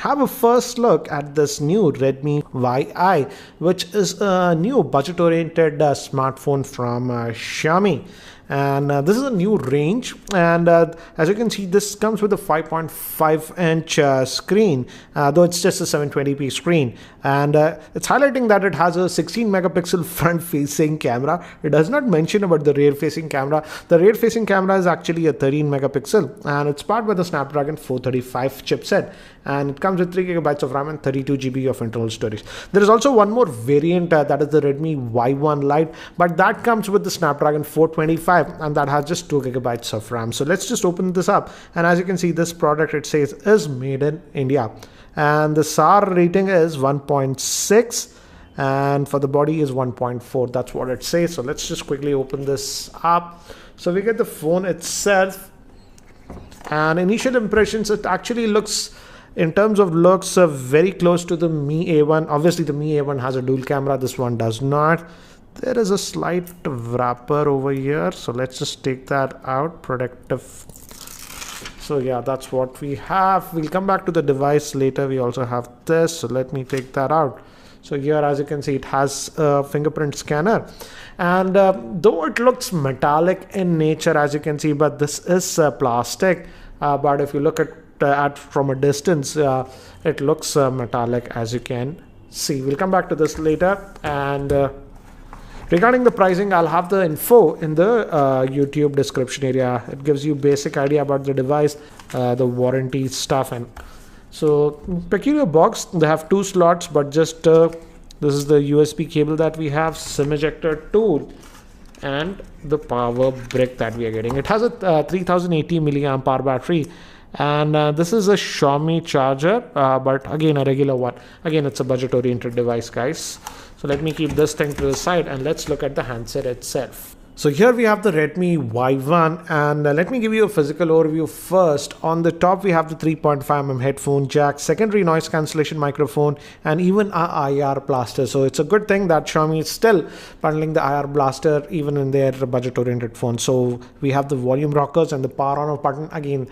have a first look at this new Redmi YI, which is a new budget-oriented smartphone from Xiaomi. And this is a new range, and as you can see, this comes with a 5.5-inch screen, though it's just a 720p screen, and it's highlighting that it has a 16 megapixel front facing camera. It does not mention about the rear facing camera. The rear facing camera is actually a 13 megapixel, and it's powered by the Snapdragon 435 chipset, and it comes with 3 gigabytes of RAM and 32 GB of internal storage. There is also one more variant, that is the Redmi Y1 Lite, but that comes with the Snapdragon 425, and that has just 2 gigabytes of RAM. So let's just open this up, and as you can see, this product, it says, is made in India, and the SAR rating is 1.6, and for the body is 1.4. That's what it says. So let's just quickly open this up. So we get the phone itself, and initial impressions, it actually looks, in terms of looks, very close to the Mi A1. Obviously the Mi A1 has a dual camera, this one does not. There is a slight wrapper over here, so let's just take that out. Protective. So yeah, that's what we have. We'll come back to the device later. We also have this, so let me take that out. So here, as you can see, it has a fingerprint scanner, and though it looks metallic in nature, as you can see, but this is plastic, but if you look at from a distance, it looks metallic, as you can see. We'll come back to this later. And regarding the pricing, I'll have the info in the YouTube description area. It gives you basic idea about the device, the warranty stuff. And so peculiar box, they have 2 slots, but just this is the USB cable that we have, SIM ejector tool, and the power brick that we are getting. It has a 3080 milliamp hour battery, and this is a Xiaomi charger, but again a regular one. Again, it's a budget oriented device, guys. So let me keep this thing to the side, and let's look at the handset itself. So here we have the Redmi Y1, and let me give you a physical overview first. On the top, we have the 3.5mm headphone jack, secondary noise cancellation microphone, and even a IR blaster. So it's a good thing that Xiaomi is still bundling the IR blaster even in their budget-oriented phone. So we have the volume rockers and the power on off button. Again,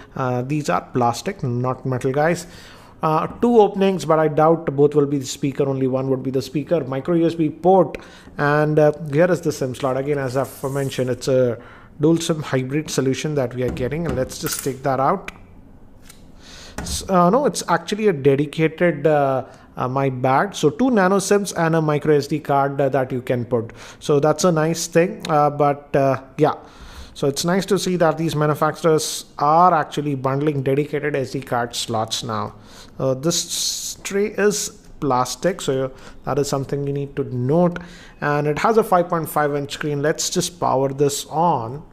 these are plastic, not metal, guys. 2 openings, but I doubt both will be the speaker. Only one would be the speaker. Micro USB port, and here is the SIM slot. Again, as I've mentioned, it's a dual SIM hybrid solution that we are getting, and let's just take that out. No, it's actually a dedicated my bag. So 2 nano SIMs and a micro SD card that you can put. So that's a nice thing. Yeah. So it's nice to see that these manufacturers are actually bundling dedicated SD card slots now. This tray is plastic, so that is something you need to note. And it has a 5.5-inch screen. Let's just power this on.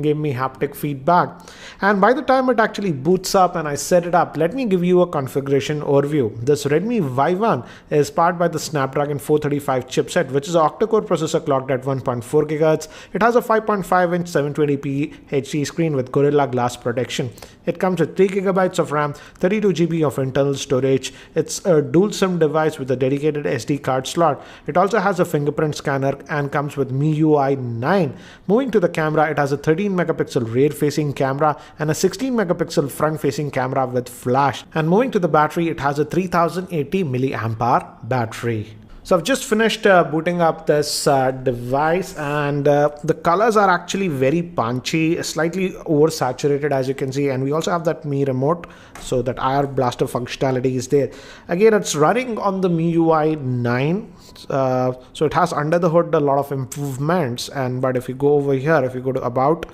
Give me haptic feedback, and by the time it actually boots up and I set it up, let me give you a configuration overview. This Redmi Y1 is powered by the Snapdragon 435 chipset, which is an octa-core processor clocked at 1.4 GHz. It has a 5.5-inch 720p HD screen with Gorilla Glass protection. It comes with 3 gigabytes of RAM, 32 GB of internal storage. It's a dual SIM device with a dedicated SD card slot. It also has a fingerprint scanner and comes with MIUI 9. Moving to the camera, it has a 13 megapixel rear facing camera and a 16 megapixel front facing camera with flash. And moving to the battery, it has a 3080 milliamp hour battery. So I've just finished booting up this device, and the colors are actually very punchy, slightly oversaturated, as you can see. And we also have that Mi remote, so that IR blaster functionality is there. Again, it's running on the MIUI 9, so it has under the hood a lot of improvements. But if you go over here, if you go to about,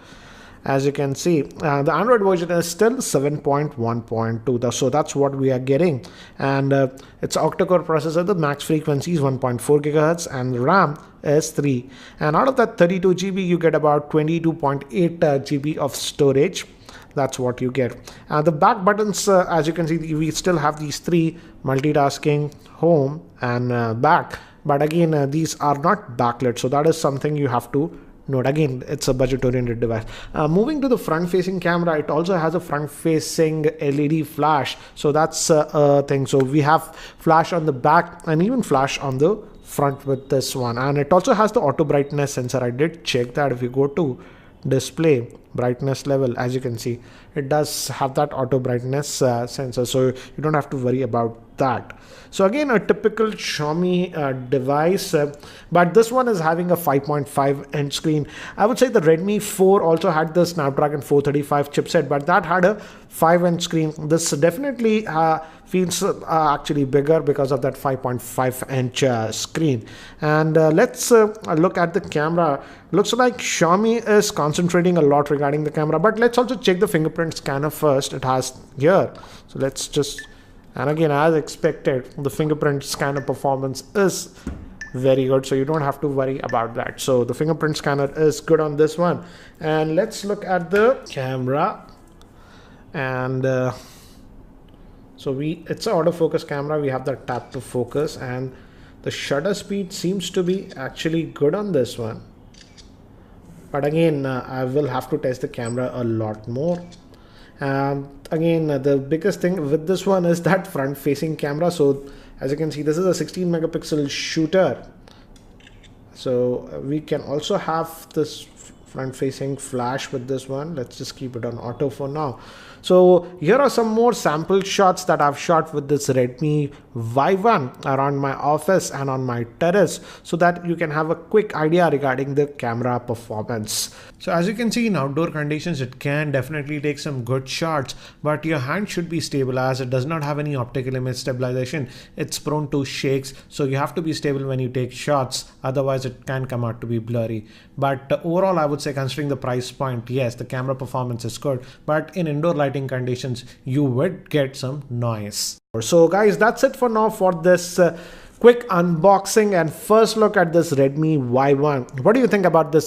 as you can see, the Android version is still 7.1.2. So that's what we are getting. And it's octa-core processor. The max frequency is 1.4 GHz and RAM is 3. And out of that 32 GB, you get about 22.8 GB of storage. That's what you get. The back buttons, as you can see, we still have these 3: multitasking, home, and back. But again, these are not backlit. So that is something you have to note. Again, it's a budget-oriented device. Moving to the front-facing camera, it also has a front-facing LED flash. So that's a thing. So we have flash on the back and even flash on the front with this one. And it also has the auto brightness sensor. I did check that. If you go to display brightness level, as you can see, it does have that auto brightness sensor, so you don't have to worry about that. So again, a typical Xiaomi device, but this one is having a 5.5 inch screen. I would say the Redmi 4 also had the Snapdragon 435 chipset, but that had a 5-inch screen. This definitely feels actually bigger because of that 5.5-inch screen. And let's look at the camera. Looks like Xiaomi is concentrating a lot regarding the camera, but let's also check the fingerprint scanner first. It has here, so let's just, and again, as expected, the fingerprint scanner performance is very good, so you don't have to worry about that. So the fingerprint scanner is good on this one. And let's look at the camera. And so it's an autofocus camera. We have the tap to focus, and the shutter speed seems to be actually good on this one. But again, I will have to test the camera a lot more. Again, the biggest thing with this one is that front facing camera. So as you can see, this is a 16 megapixel shooter. So we can also have this front facing flash with this one. Let's just keep it on auto for now. So here are some more sample shots that I've shot with this Redmi Y1 around my office and on my terrace, so that you can have a quick idea regarding the camera performance. So as you can see, in outdoor conditions, it can definitely take some good shots, but your hand should be stable as it does not have any optical image stabilization. It's prone to shakes, so you have to be stable when you take shots, otherwise it can come out to be blurry. But overall, I would say, considering the price point, yes, the camera performance is good, but in indoor lighting conditions, you would get some noise. So guys, that's it for now for this quick unboxing and first look at this Redmi Y1. What do you think about this?